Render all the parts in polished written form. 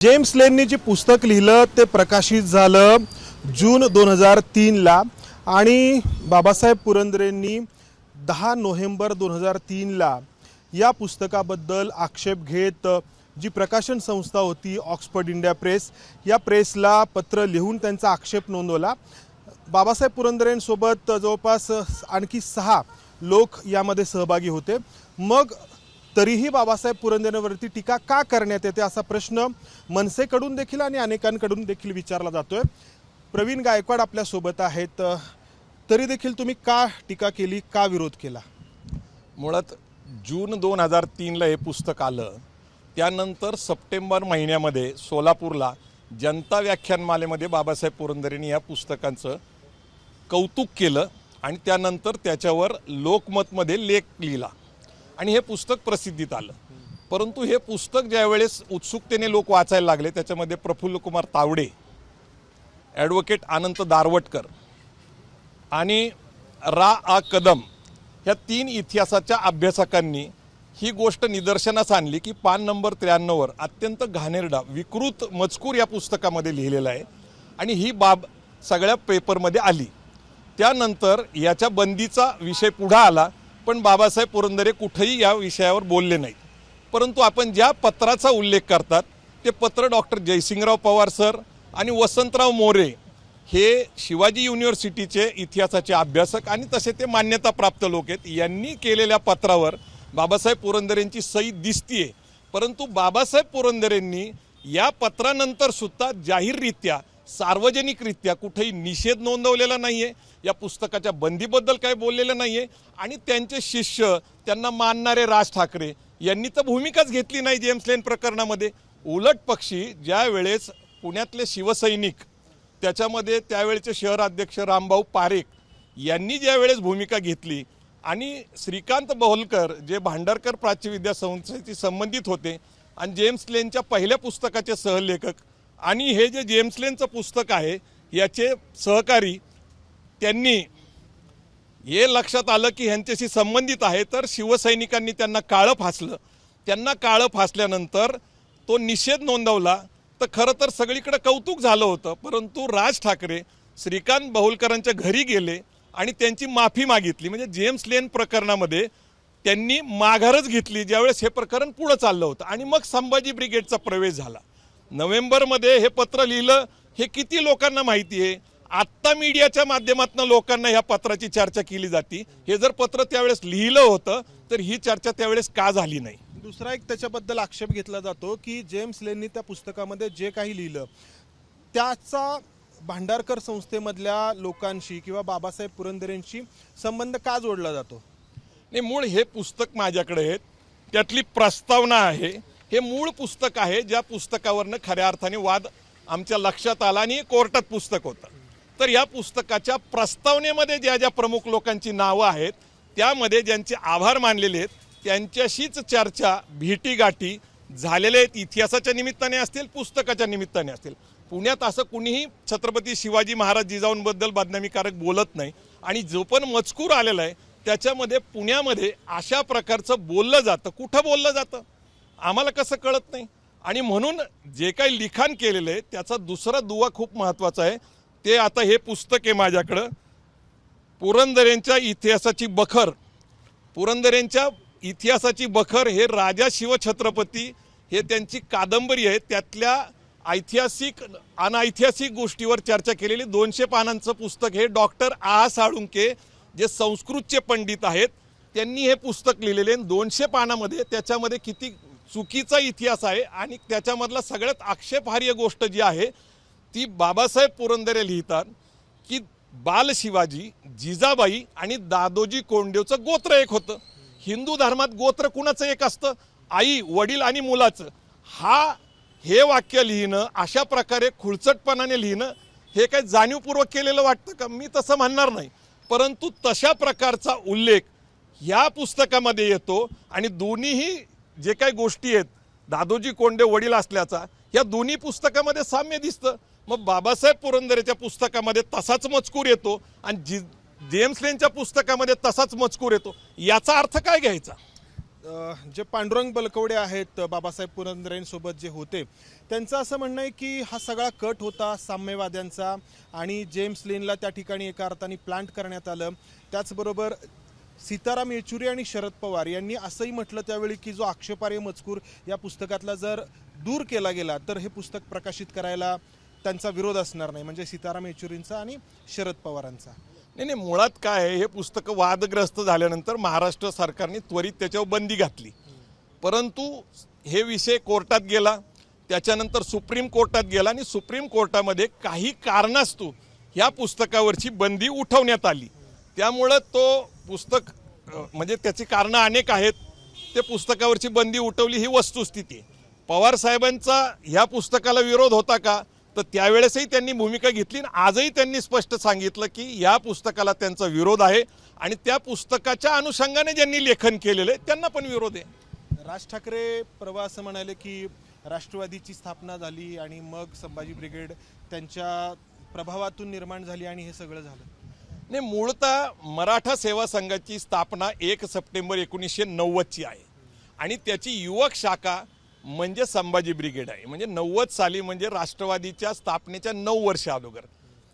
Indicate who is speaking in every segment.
Speaker 1: James लेननी जे पुस्तक लिहिलं ते प्रकाशित झालं जून 2003 ला आणि बाबासाहेब पुरंदरेंनी 10 नोव्हेंबर 2003 ला या पुस्तकाबद्दल आक्षेप घेत जी प्रकाशन संस्था होती ऑक्सफर्ड इंडिया प्रेस या प्रेसला पत्र लिहून त्यांचा आक्षेप नोंदवला। बाबासाहेब पुरंदरेंसोबत जवळपास आणखी 6 लोक यामध्ये सहभागी होते। मग तरीही बाबासाहेब पुरंदरेंवरती टीका का करण्यात येते असा प्रश्न मनसेकडून देखील आणि अनेकांकडून देखील विचारला जातोय। प्रवीण गायकवाड आपल्या सोबत आहेत। तरी देखील तुम्ही का टीका केली, का विरोध केला?
Speaker 2: मुळात जून 2003 ला हे पुस्तक आलं, त्यानंतर सप्टेंबर महिन्यामध्ये सोलापूरला जनता व्याख्यानमालेमध्ये बाबासाहेब पुरंदरेंनी या पुस्तकांचं कौतुक केलं आणि त्यानंतर त्याच्यावर लोकमतमध्ये लेख लिहिला आणि हे पुस्तक प्रसिद्धीत आलं। परंतु हे पुस्तक ज्यावेळेस उत्सुकतेने लोक वाचायला लागले त्याच्यामध्ये प्रफुल्ल कुमार तावडे, ॲडव्होकेट अनंत दारवटकर आणि रा कदम ह्या 3 इतिहासाच्या अभ्यासकांनी ही गोष्ट निदर्शनास आणली की पान नंबर 93 वर अत्यंत घाणेरडा विकृत मजकूर या पुस्तकामध्ये लिहिलेला आहे आणि ही बाब सगळ्या पेपरमध्ये आली। त्यानंतर याच्या बंदीचा विषय पुढे आला, पण बाबासाहेब पुरंदरे कुठेही या विषयावर बोलले नाहीत। परंतु आपण ज्या पत्राचा उल्लेख करतात ते पत्र डॉक्टर जयसिंगराव पवार सर आणि वसंतराव मोरे हे शिवाजी युनिव्हर्सिटीचे इतिहासाचे अभ्यासक आणि तसे ते मान्यताप्राप्त लोक आहेत, यांनी केलेल्या पत्रावर बाबासाहेब पुरंदरेंची सही दिसतीये। परंतु बाबासाहेब पुरंदरेंनी या पत्रानंतर सुद्धा जाहीररित्या सार्वजनिकरित्या कुठेही निषेध नोंदवलेला नाहीये, या पुस्तकाच्या बंदीबद्दल काही बोललेलं नाहीये आणि त्यांचे शिष्य त्यांना मानणारे राज ठाकरे यांनी तर भूमिकाच घेतली नाही जेम्स लेन प्रकरणामध्ये। उलट पक्षी ज्या वेळेस पुण्यातले शिवसैनिक, त्याच्यामध्ये त्यावेळेचे शहराध्यक्ष रामभाऊ पारेख यांनी ज्या वेळेस भूमिका घेतली आणि श्रीकांत बहुलकर जे भांडारकर प्राच्यविद्या संस्थेशी संबंधित होते आणि जेम्स लेनच्या पहिल्या पुस्तकाचे सहलेखक आणि हे जे जेम्स लेनचं पुस्तक आहे याचे सहकारी, त्यांनी हे लक्षात आलं की ह्यांच्याशी संबंधित आहे, तर शिवसैनिकांनी त्यांना काळं फासलं। त्यांना काळं फासल्यानंतर तो निषेध नोंदवला तर खरं तर सगळीकडे कौतुक झालं होतं। परंतु राज ठाकरे श्रीकांत बहुलकरांच्या घरी गेले आणि त्यांची माफी मागितली, म्हणजे जेम्स लेन प्रकरणामध्ये त्यांनी माघारच घेतली ज्यावेळेस हे प्रकरण पुढे चाललं होतं। आणि मग संभाजी ब्रिगेडचा प्रवेश झाला। नोव्हेंबरमध्ये हे पत्र लिहिलं हे किती लोकांना माहिती आहे? आत्ता मीडियाच्या माध्यमातून लोकांना ह्या पत्राची चर्चा केली जाते। हे जर पत्र त्यावेळेस लिहिलं होतं तर ही चर्चा त्यावेळेस का झाली नाही?
Speaker 1: दुसरा एक त्याच्याबद्दल आक्षेप घेतला जातो की जेम्स लेननी त्या पुस्तकामध्ये जे काही लिहिलं त्याचा भांडारकर संस्थेमधल्या लोकांशी किंवा बाबासाहेब पुरंदरेंशी संबंध का जोडला जातो?
Speaker 2: नाही, मूळ हे पुस्तक माझ्याकडे आहे, त्यातली प्रस्तावना आहे। हे मूळ पुस्तक आहे ज्या पुस्तकावरनं खऱ्या अर्थाने वाद आमच्या लक्षात आला आणि कोर्टात पुस्तक होतं। तर या पुस्तकाच्या प्रस्तावनेमध्ये ज्या ज्या प्रमुख लोकांची नावं आहेत त्यामध्ये ज्यांचे आभार मानलेले आहेत त्यांच्याशीच चर्चा, भेटीगाठी झालेल्या आहेत। इतिहासाच्या निमित्ताने असतील, पुस्तकाच्या निमित्ताने असतील। पुण्यात असं कुणीही छत्रपती शिवाजी महाराज जिजाऊंबद्दल बदनामीकारक बोलत नाही आणि जो पण मजकूर आलेला आहे त्याच्यामध्ये पुण्यामध्ये अशा प्रकारचं बोललं जातं। कुठं बोललं जातं आम्हाला कसं कळत नाही। आणि म्हणून जे काही लिखाण केलेलं आहे त्याचा दुसरा दुवा खूप महत्त्वाचा आहे। ते आता हे पुस्तक आहे माझ्याकडं, पुरंदरेंच्या इतिहासाची बखर। पुरंदरेंच्या इतिहासाची बखर हे राजा शिवछत्रपती हे त्यांची कादंबरी आहे। त्यातल्या ऐतिहासिक अनैतिहासिक गोष्टीवर चर्चा केलेली 200 पानांचं पुस्तक हे डॉक्टर आ साळुंके जे संस्कृतचे पंडित आहेत त्यांनी हे पुस्तक लिहिलेले। 200 पानामध्ये त्याच्यामध्ये किती चुकीचा इतिहास आहे आणि त्याच्यामधला सगळ्यात आक्षेपार्ह गोष्ट जी आहे ती बाबासाहेब पुरंदरे लिहितात की बाल शिवाजी, जिजाबाई आणि दादोजी कोंडदेवचं गोत्र एक होतं। हिंदू धर्मात गोत्र कुणाचं एक असतं? आई, वडील आणि मुलाचं। हे वाक्य लिहिणं, अशा प्रकारे खुळचटपणाने लिहिणं हे काही जाणीवपूर्वक केलेलं वाटतं का? मी तसं म्हणणार नाही। परंतु तशा प्रकारचा उल्लेख ह्या पुस्तकामध्ये येतो आणि दोन्हीही जे काही गोष्टी आहेत दादोजी कोंडदेव वडील असल्याचा या दोन्ही पुस्तकामध्ये साम्य दिसतं। मग बाबासाहेब पुरंदरेच्या पुस्तकामध्ये तसाच मजकूर येतो आणि जेम्स लेनच्या पुस्तकामध्ये तसाच मजकूर येतो, याचा अर्थ काय घ्यायचा?
Speaker 1: जे पांडुरंग बलकवडे आहेत बाबासाहेब पुरंदरेंसोबत जे होते त्यांचं असं म्हणणं आहे की हा सगळा कट होता साम्यवाद्यांचा आणि जेम्स लेनला त्या ठिकाणी एका अर्थाने प्लांट करण्यात आलं. त्याचबरोबर सीताराम येचुरी आणि शरद पवार यांनी असंही म्हटलं त्यावेळी की जो आक्षेपार्ह मजकूर या पुस्तकातला जर दूर केला गेला तर हे पुस्तक प्रकाशित करायला त्यांचा विरोध असणार नाही, म्हणजे सीताराम येचुरींचा आणि शरद पवारांचा.
Speaker 2: नाही, मुळात काय आहे, हे पुस्तक वादग्रस्त झाल्यानंतर महाराष्ट्र सरकारने त्वरित त्याच्यावर बंदी घातली. परंतु हे विषय कोर्टात गेला, त्याच्यानंतर सुप्रीम कोर्टात गेला आणि सुप्रीम कोर्टामध्ये काही कारणास्तव ह्या पुस्तकावरची बंदी उठवण्यात आली. त्यामुळं तो पुस्तक म्हणजे त्याची कारणं अनेक आहेत, ते पुस्तकावरची बंदी उठवली ही वस्तुस्थिती आहे. पवार साहेबांचा ह्या पुस्तकाला विरोध होता का, तर त्यावेळेसही त्यांनी भूमिका घेतली आणि आजही त्यांनी स्पष्ट सांगितलं की या पुस्तकाला त्यांचा विरोध आहे आणि त्या पुस्तकाच्या अनुषंगाने ज्यांनी लेखन केलेलं आहे त्यांना पण विरोध आहे.
Speaker 1: राज ठाकरे परवा असं म्हणाले की राष्ट्रवादीची स्थापना झाली आणि मग संभाजी ब्रिगेड त्यांच्या प्रभावातून निर्माण झाली आणि हे सगळं झालं.
Speaker 2: नाही, मूळतः मराठा सेवा संघाची स्थापना 1 सप्टेंबर 1990ची आहे आणि त्याची युवक शाखा म्हणजे संभाजी ब्रिगेड आहे. म्हणजे 90 साली म्हणजे राष्ट्रवादीच्या स्थापनेच्या 9 वर्ष अगोदर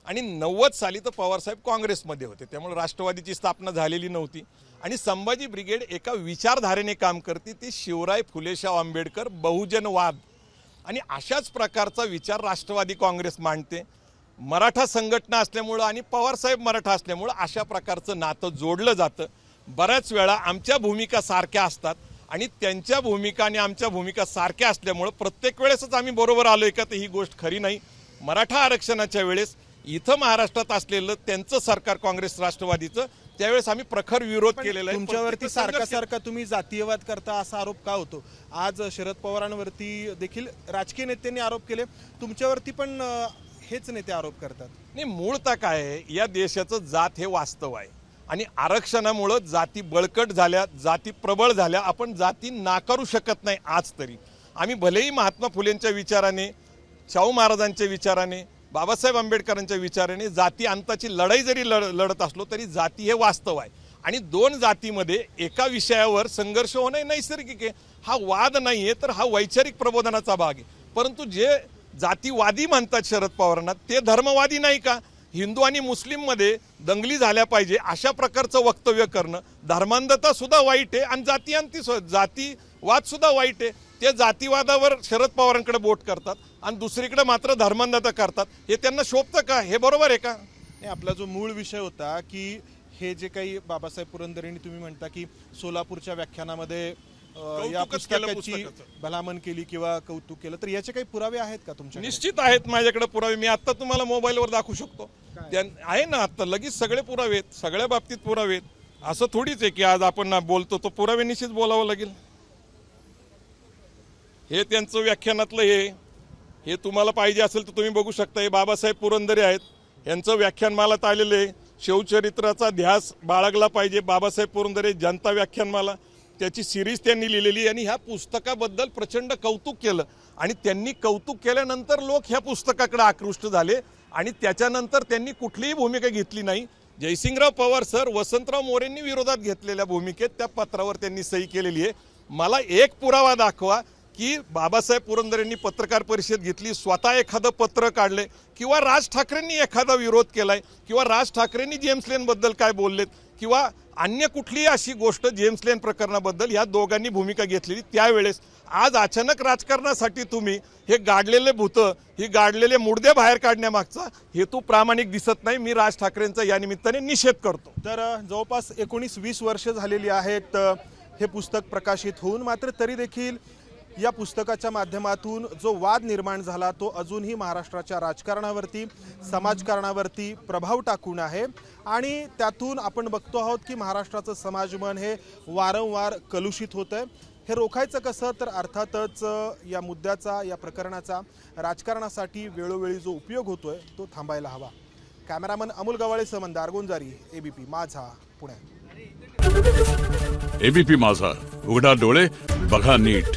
Speaker 2: आणि 90 साली तर पवारसाहेब काँग्रेसमध्ये होते, त्यामुळे राष्ट्रवादीची स्थापना झालेली नव्हती. आणि संभाजी ब्रिगेड एका विचारधारेने काम करते, ती शिवराय फुलेशाह आंबेडकर बहुजनवाद आणि अशाच प्रकारचा विचार राष्ट्रवादी काँग्रेस मांडते. मराठा संघटना असल्यामुळं आणि पवारसाहेब मराठा असल्यामुळं अशा प्रकारचं नातं जोडलं जातं. बऱ्याच वेळा आमच्या भूमिका सारख्या असतात आणि त्यांच्या भूमिका आणि आमच्या भूमिका सारख्या असल्यामुळं प्रत्येक वेळेसच आम्ही बरोबर आलोय का, तर ही गोष्ट खरी नाही. मराठा आरक्षणाच्या वेळेस इथं महाराष्ट्रात असलेलं त्यांचं सरकार काँग्रेस राष्ट्रवादीचं, त्यावेळेस आम्ही प्रखर विरोध केलेला आहे.
Speaker 1: तुमच्यावरती सारखा तुम्ही जातीयवाद करता असा आरोप का होतो? आज शरद पवारांवरती देखील राजकीय नेत्यांनी आरोप केले, तुमच्यावरती पण हेच नेते आरोप करतात.
Speaker 2: नाही, मूळतः काय आहे, या देशाचं जात हे वास्तव आहे आणि आरक्षणामुळं जाती बळकट झाल्या, जाती प्रबळ झाल्या. आपण जाती नाकारू शकत नाही. आज तरी आम्ही भलेही महात्मा फुलेंच्या विचाराने, शाहू महाराजांच्या विचाराने, बाबासाहेब आंबेडकरांच्या विचाराने जाती अंताची लढाई जरी लढत असलो तरी जाती हे वास्तव आहे आणि 2 जातीमध्ये एका विषयावर संघर्ष होणे नैसर्गिक आहे. हा वाद नाही आहे, तर हा वैचारिक प्रबोधनाचा भाग आहे. परंतु जे जातीवादी म्हणतात शरद पवारांना, ते धर्मवादी नाही का? हिंदू आणि मुस्लिममध्ये दंगली झाल्या पाहिजे अशा प्रकारचं वक्तव्य करणं, धर्मांधता सुद्धा वाईट आहे आणि जातीवाद सुद्धा वाईट आहे. ते जातीवादावर शरद पवारांकडे बोट करतात आणि दुसरीकडे मात्र धर्मांधता करतात. हे त्यांना शोभतं का? हे बरोबर आहे का?
Speaker 1: नाही, आपला जो मूळ विषय होता की हे जे काही बाबासाहेब पुरंदरेंनी तुम्ही म्हणता की सोलापूरच्या व्याख्यानामध्ये या पुस्तकाची भलामण केली किंवा कौतुक केलं, तर याचे काही पुरावे आहेत का तुमच्याकडे?
Speaker 2: निश्चित आहेत माझ्याकडे पुरावे. मी आता तुम्हाला मोबाईलवर दाखवू शकतो. आहे ना, आता लगेच सगळे पुरावे आहेत, सगळ्या बाबतीत पुरावे आहेत. असं थोडीच आहे की आज आपण बोलतो तो पुरावे निश्चित बोलावं लागेल. हे त्यांचं व्याख्यानातलं हे तुम्हाला पाहिजे असेल तर तुम्ही बघू शकता. हे बाबासाहेब पुरंदरे आहेत, यांचं व्याख्यानमालात आलेलं आहे. शिवचरित्राचा ध्यास बाळगला पाहिजे, बाबासाहेब पुरंदरे जनता व्याख्यानमाला, त्याची सिरीज त्यांनी लिहिलेली आणि ह्या पुस्तकाबद्दल प्रचंड कौतुक केलं आणि त्यांनी कौतुक केल्यानंतर लोक ह्या पुस्तकाकडे आकृष्ट झाले आणि त्याच्यानंतर त्यांनी कुठलीही भूमिका घेतली नाही. जयसिंगराव पवार सर वसंतराव मोरेंनी विरोधात घेतलेल्या भूमिकेत त्या पत्रावर त्यांनी सही केलेली आहे. मला एक पुरावा दाखवा की बाबासाहेब पुरंदरेंनी पत्रकार परिषद घेतली, स्वतः एखादं पत्र काढले किंवा राज ठाकरेंनी एखादा विरोध केलाय किंवा राज ठाकरेंनी जेम्स लेनबद्दल काय बोललेत किंवा अन्य कुठलीही अशी गोष्ट जेम्स लेन प्रकरणाबद्दल ह्या दोघांनी भूमिका घेतलेली त्यावेळेस. आज अचानक राजकारणासाठी तुम्ही हे गाडलेले भूतं, ही गाडलेले मुडदे बाहेर काढण्यामागचा हेतू प्रामाणिक दिसत नाही. मी राज ठाकरेंचा या निमित्ताने निषेध करतो.
Speaker 1: तर जवळपास 19-20 वर्ष झालेली आहेत हे पुस्तक प्रकाशित होऊन, मात्र तरी देखील या पुस्तकाच्या माध्यमातून जो वाद निर्माण झाला तो अजूनही महाराष्ट्राच्या राजकारणावरती, समाजकारणावरती प्रभाव टाकून आहे आणि त्यातून आपण बघतो आहोत की महाराष्ट्राचं समाजमन हे वारंवार कलुषित होतं आहे. हे रोखायचं कसं? तर अर्थातच या मुद्द्याचा, या प्रकरणाचा राजकारणासाठी वेळोवेळी जो उपयोग होतोय तो थांबायला हवा. कॅमेरामन अमोल गवाळेसह मंदार गोंजारी, एबीपी माझा, पुणे.
Speaker 3: एबीपी माझा, उघडा डोळे बघा नीट.